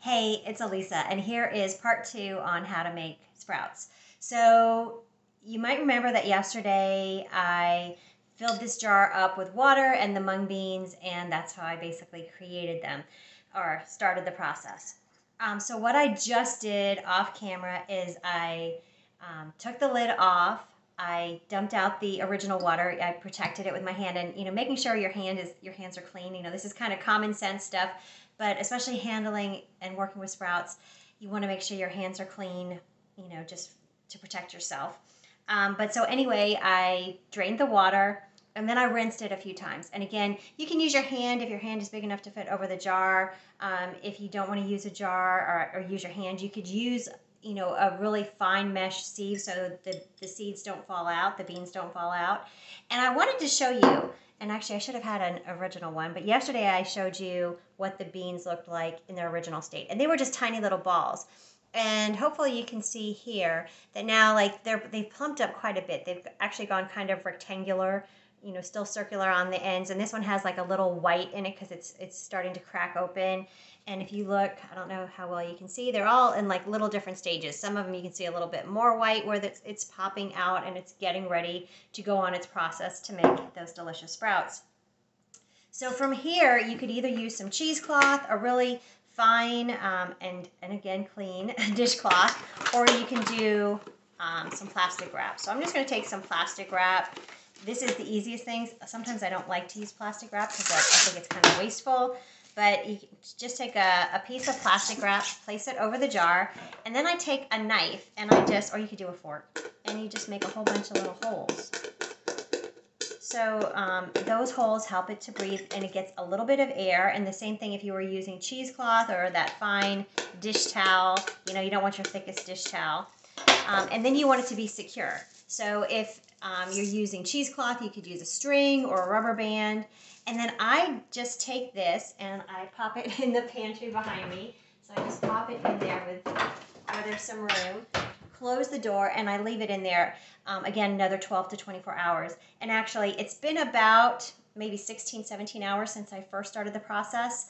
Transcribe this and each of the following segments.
Hey, it's Elisa, and here is part 2 on how to make sprouts. So you might remember that yesterday I filled this jar up with water and the mung beans, and that's how I basically created them or started the process. So what I just did off camera is I took the lid off. I dumped out the original water. I protected it with my hand, and making sure your hands are clean. This is kind of common sense stuff, but especially handling and working with sprouts, you want to make sure your hands are clean. Just to protect yourself. But so anyway, I drained the water. And then I rinsed it a few times. And again, you can use your hand if your hand is big enough to fit over the jar. If you don't want to use a jar or use your hand, you could use a really fine mesh sieve so the seeds don't fall out, the beans don't fall out. And I wanted to show you, and actually I should have had an original one, but yesterday I showed you what the beans looked like in their original state. And they were just tiny little balls. And hopefully you can see here that now they've plumped up quite a bit. They've actually gone kind of rectangular, still circular on the ends. And this one has like a little white in it because it's starting to crack open. And if you look, I don't know how well you can see, they're all in like little different stages. Some of them you can see a little bit more white where it's popping out and it's getting ready to go on its process to make those delicious sprouts. So from here, you could either use some cheesecloth, a really fine and again clean dishcloth, or you can do some plastic wrap. So I'm just going to take some plastic wrap. This is the easiest thing. Sometimes I don't like to use plastic wrap because I think it's kind of wasteful. But you just take a piece of plastic wrap, place it over the jar, and then I take a knife and or you could do a fork, and you just make a whole bunch of little holes. So those holes help it to breathe, and it gets a little bit of air. And the same thing if you were using cheesecloth or that fine dish towel. You don't want your thickest dish towel. And then you want it to be secure. So if you're using cheesecloth, you could use a string or a rubber band. And then I just take this and I pop it in the pantry behind me. So I just pop it in there where there's some room. Close the door, and I leave it in there, again, another 12 to 24 hours. And actually, it's been about maybe 16, 17 hours since I first started the process.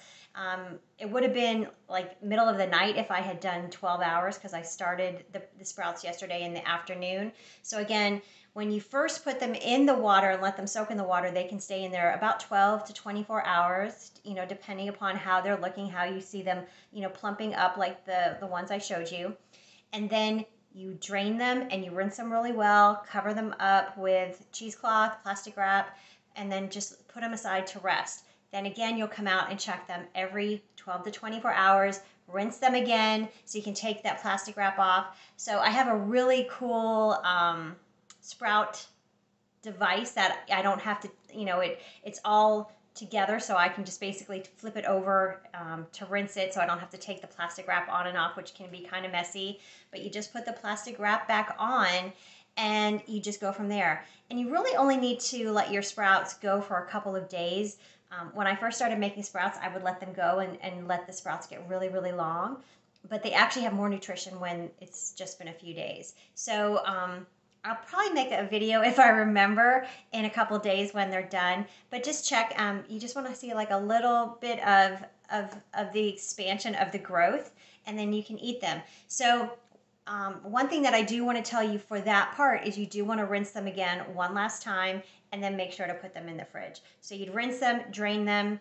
It would have been like middle of the night if I had done 12 hours because I started the sprouts yesterday in the afternoon. So again, when you first put them in the water and let them soak in the water, they can stay in there about 12 to 24 hours, depending upon how they're looking, how you see them, plumping up like the ones I showed you. And then you drain them and you rinse them really well, cover them up with cheesecloth, plastic wrap, and then just put them aside to rest. Then again, you'll come out and check them every 12 to 24 hours, rinse them again so you can take that plastic wrap off. So I have a really cool sprout device that I don't have to, it's all together, so I can just basically flip it over to rinse it, so I don't have to take the plastic wrap on and off, which can be kind of messy. But you just put the plastic wrap back on and you just go from there. And you really only need to let your sprouts go for a couple of days. When I first started making sprouts, I would let them go and let the sprouts get really, really long. But they actually have more nutrition when it's just been a few days. So I'll probably make a video if I remember in a couple of days when they're done. But just check. You just want to see like a little bit of the expansion of the growth, and then you can eat them. So one thing that I do want to tell you for that part is you do want to rinse them again one last time, and then make sure to put them in the fridge. So you'd rinse them, drain them,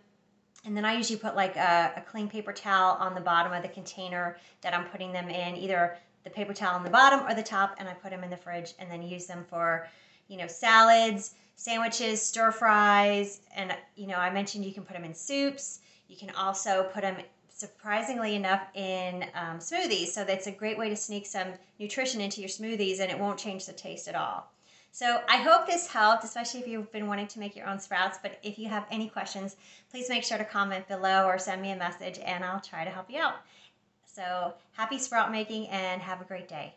and then I usually put like a clean paper towel on the bottom of the container that I'm putting them in, either the paper towel on the bottom or the top, and I put them in the fridge and then use them for, salads, sandwiches, stir fries, and, I mentioned you can put them in soups. You can also put them, surprisingly enough, in smoothies. So that's a great way to sneak some nutrition into your smoothies, and it won't change the taste at all. So I hope this helped, especially if you've been wanting to make your own sprouts. But if you have any questions, please make sure to comment below or send me a message, and I'll try to help you out. So happy sprout making and have a great day.